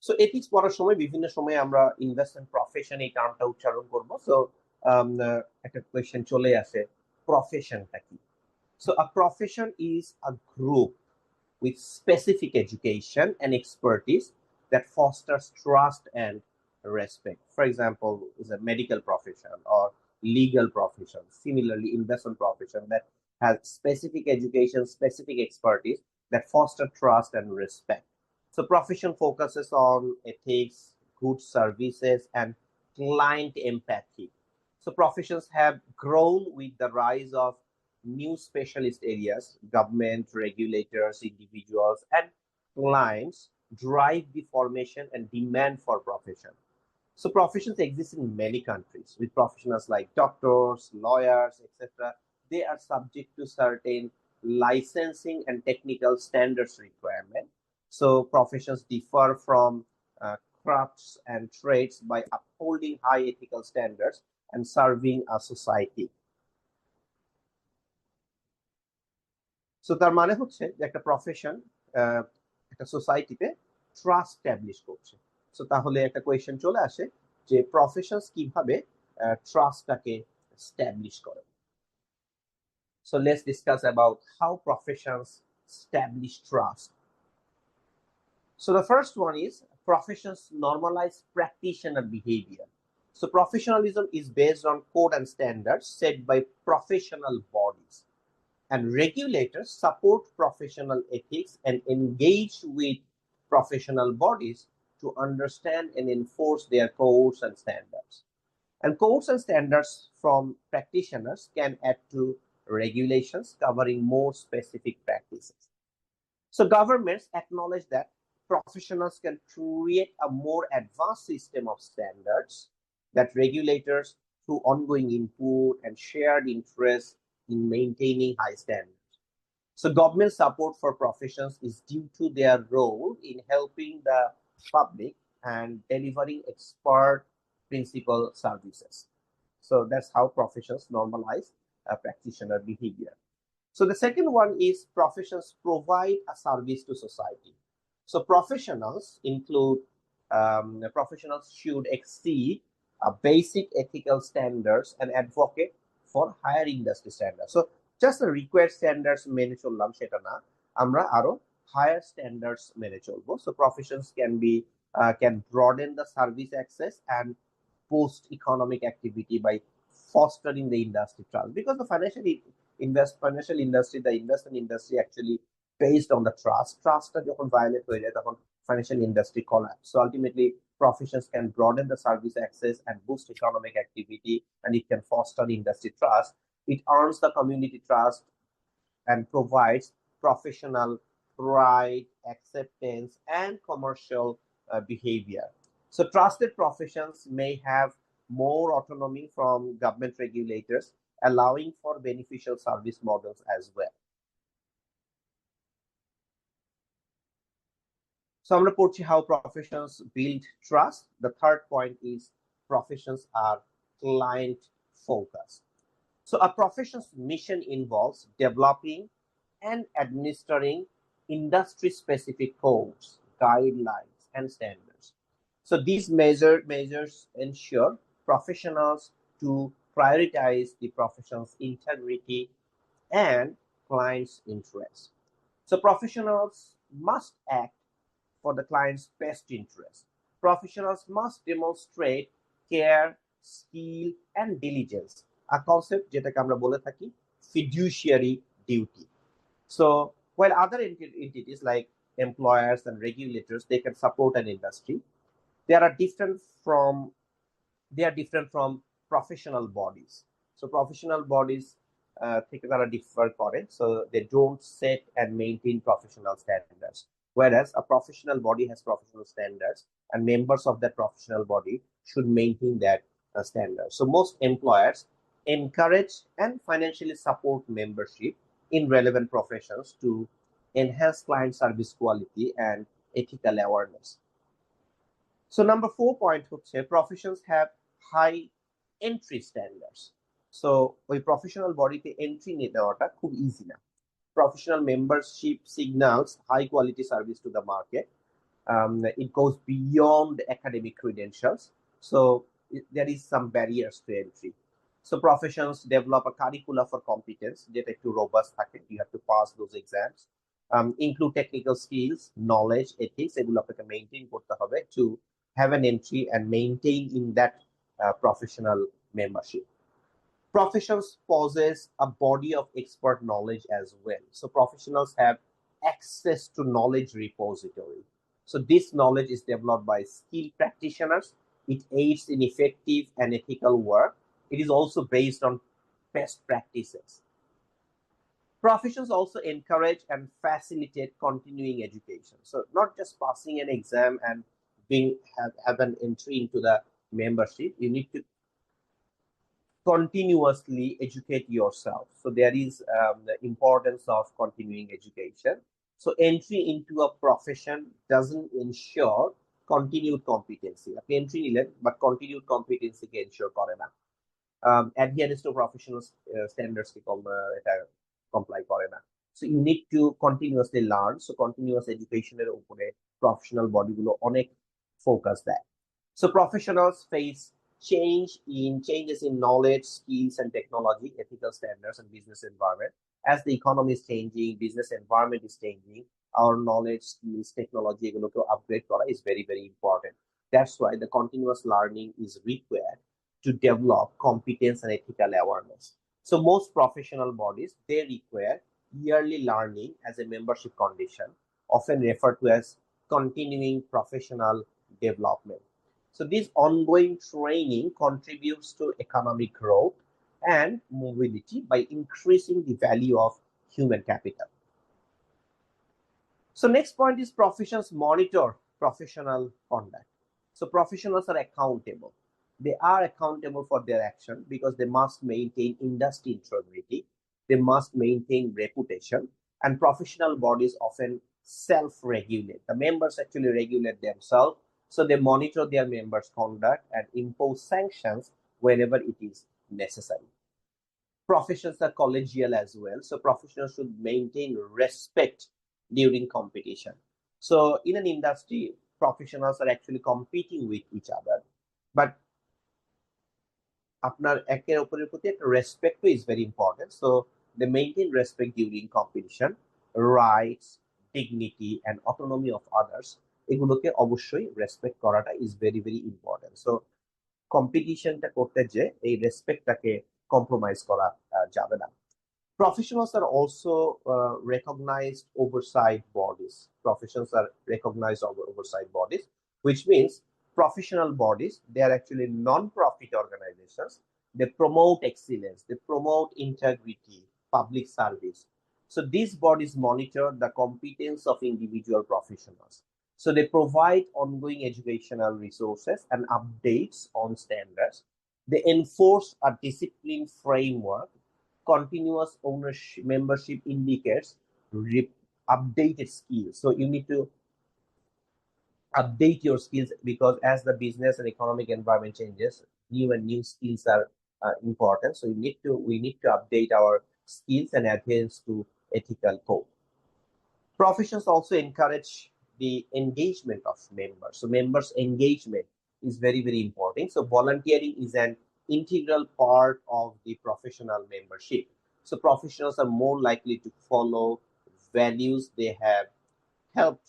So ethics পড়ার সময় বিভিন্ন সময় আমরা ইনভেস্টমেন্ট প্রফেশন এই টার্মটা উচ্চারণ করব। সো একটা কোয়েশ্চেন চলে আসে, প্রফেশনটা কি? So a profession is a group with specific education and expertise that fosters trust and respect. For example, is a medical profession or legal profession. Similarly, investment profession that has specific education, specific expertise that foster trust and respect. So profession focuses on ethics, good services, and client empathy. So professions have grown with the rise of new specialist areas. Government, regulators, individuals, and clients drive the formation and demand for profession. So professions exist in many countries with professionals like doctors, lawyers, etc. They are subject to certain licensing and technical standards requirement. So professions differ from crafts and trades by upholding high ethical standards and serving a society. So তার মানে হচ্ছে যে একটা profession একটা সোসাইটিতে trust establish করছে। So তাহলে একটা কোয়েশ্চেন চলে আসে যে প্রফেশনস কিভাবে ট্রাস্টটাকে স্ট্যাবলিশ করে। So let's discuss about how professions establish trust. So the first one is professions normalize practitioner behavior. So professionalism is based on code and standards set by professional bodies. And regulators support professional ethics and engage with professional bodies to understand and enforce their codes and standards. And codes and standards from practitioners can add to regulations covering more specific practices. So governments acknowledge that professionals can create a more advanced system of standards that regulators, through ongoing input and shared interest in maintaining high standards. So government support for professions is due to their role in helping the public and delivering expert principal services. So that's how professions normalize practitioner behavior. So the second one is professions provide a service to society. So professionals should exceed basic ethical standards and advocate for higher industry standards. So just the required standards মেনে চললাম সেটা না, আমরা আরো higher standards মেনে চলবো. So professions can broaden the service access and boost economic activity by fostering the industry trust, because the financial industry, the investment industry actually based on the trustটা যখন violate হয়ে যায় তখন financial industry collapse. So ultimately professions can broaden the service access and boost economic activity, and it can foster industry trust. It earns the community trust and provides professional pride, acceptance, and commercial behavior. So trusted professions may have more autonomy from government regulators, allowing for beneficial service models as well. So I'm going to put how professions build trust. The third point is professions are client focused. So a profession's mission involves developing and administering industry specific codes, guidelines, and standards. So these measures ensure professionals to prioritize the profession's integrity and clients' interests. So professionals must act for the client's best interest. Professionals must demonstrate care, skill, and diligence, a concept যেটাকে আমরা বলে থাকি fiduciary duty. So while other entities like employers and regulators, they can support an industry, they are different from professional bodies. So professional bodies থেকে তারা differ করে, so they don't set and maintain professional standards, whereas a professional body has professional standards and members of that professional body should maintain that standards. So most employers encourage and financially support membership in relevant professions to enhance client service quality and ethical awareness. So number 4 point হচ্ছে professions have high entry standards. So ওই professional bodyতে entry নিয়ে দেওয়াটা খুব easy না. Professional membership signals high quality service to the market. It goes beyond academic credentials. So there is some barriers to entry. So professions develop a curricula for competence যেটা একটু robust থাকে. You have to pass those exams. Include technical skills, knowledge, ethics, এগুলো আপনাকে maintain করতে হবে to have an entry and maintain in that professional membership. Professions possess a body of expert knowledge as well. So professionals have access to knowledge repository. So this knowledge is developed by skilled practitioners. It aids in effective and ethical work. It is also based on best practices. Professions also encourage and facilitate continuing education. So not just passing an exam and have an entry into the membership. You need to continuously educate yourself. So there is the importance of continuing education. So entry into a profession doesn't ensure continued competency. আপনি entry নিলেন but continued competency K ensure করে না। Adherence to professional standards কে এটা comply করে না। So you need to continuously learn. So continuous education এর উপরে professional body গুলো অনেক focus দেয়। So professionals face changes in knowledge, skills, and technology, ethical standards, and business environment. As the economy is changing, business environment is changing, our knowledge, skills, technology এগুলোকে upgrade করা is very, very important. That's why the continuous learning is required to develop competence and ethical awareness. So most professional bodies, they require yearly learning as a membership condition, often referred to as continuing professional development. So this ongoing training contributes to economic growth and mobility by increasing the value of human capital. So next point is professions monitor professional conduct. So professionals are accountable. They are accountable for their action because they must maintain industry integrity. They must maintain reputation, and professional bodies often self-regulate. The members actually regulate themselves. So they monitor their members' conduct and impose sanctions whenever it is necessary. Professions are collegial as well. So professionals should maintain respect during competition. So in an industry, professionals are actually competing with each other. But আপনার একের অপরের প্রতি একটা respect is very important. So they maintain respect during competition, rights, dignity, and autonomy of others. এগুলোকে অবশ্যই respect করাটা is very, very important. So কম্পিটিশনটা করতে যে এই রেসপেক্টটাকে কম্প্রোমাইজ করা যাবে না। Professionals are also recognized oversight bodies. Professions are recognized oversight bodies, which means professional bodies, they are actually non-profit organizations. They promote excellence, they promote integrity, public service. So these bodies monitor the competence of individual professionals. So they provide ongoing educational resources and updates on standards. They enforce a discipline framework. Continuous ownership membership indicates updated skills. So you need to update your skills because as the business and economic environment changes, new skills are important. So we need to update our skills and adherence to ethical code. Professions also encourage the engagement of members. So members' engagement is very, very important. So volunteering is an integral part of the professional membership. So professionals are more likely to follow values they have helped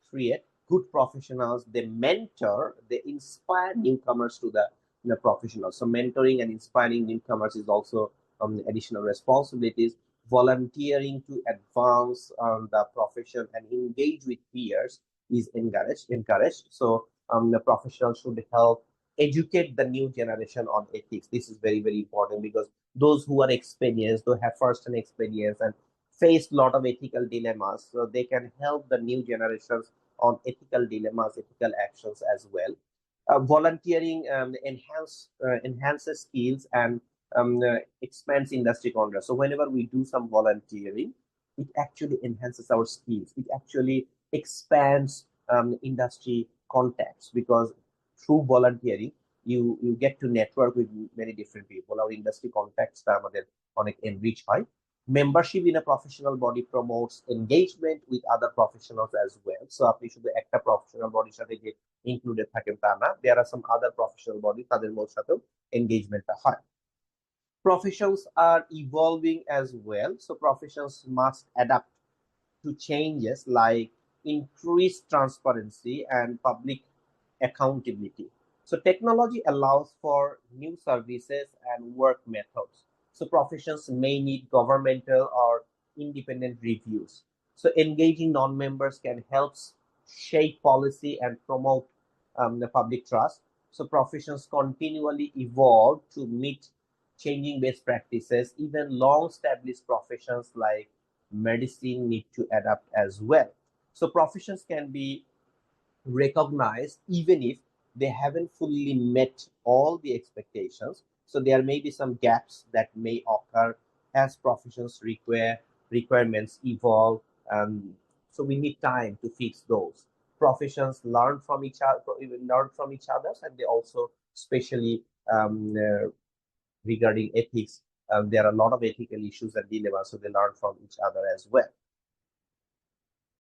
create. Good professionals, they mentor, they inspire newcomers to the professionals. So mentoring and inspiring newcomers is also additional responsibilities. Volunteering to advance the profession and engage with peers is encouraged. So the professionals should help educate the new generation on ethics. This is very, very important because those who are experienced, who have first-hand experience and faced a lot of ethical dilemmas, so they can help the new generations on ethical dilemmas, ethical actions as well. Volunteering enhances skills and expands industry context. So whenever we do some volunteering, it actually enhances our skills. It actually expands industry contacts because through volunteering, you get to network with many different people. Our industry contacts আমাদের অনেক enrich হয়. Membership in a professional body promotes engagement with other professionals as well. So আপনি শুধু একটা professional বডির সাথে যে included থাকেন তা না, দেয়ার আর সাম আদার প্রফেশনাল বডি, তাদের সাথেও এনগেজমেন্টটা হয়। Professions are evolving as well, so professions must adapt to changes like increased transparency and public accountability. So technology allows for new services and work methods. So professions may need governmental or independent reviews. So engaging non-members can help shape policy and promote the public trust. So professions continually evolve to meet changing best practices. Even long-established professions like medicine need to adapt as well. So professions can be recognized even if they haven't fully met all the expectations. So there may be some gaps that may occur as professions requirements evolve. So we need time to fix those. Professions learn from each other, and they also, especially regarding ethics, there are a lot of ethical issues and dilemmas, so they learn from each other as well.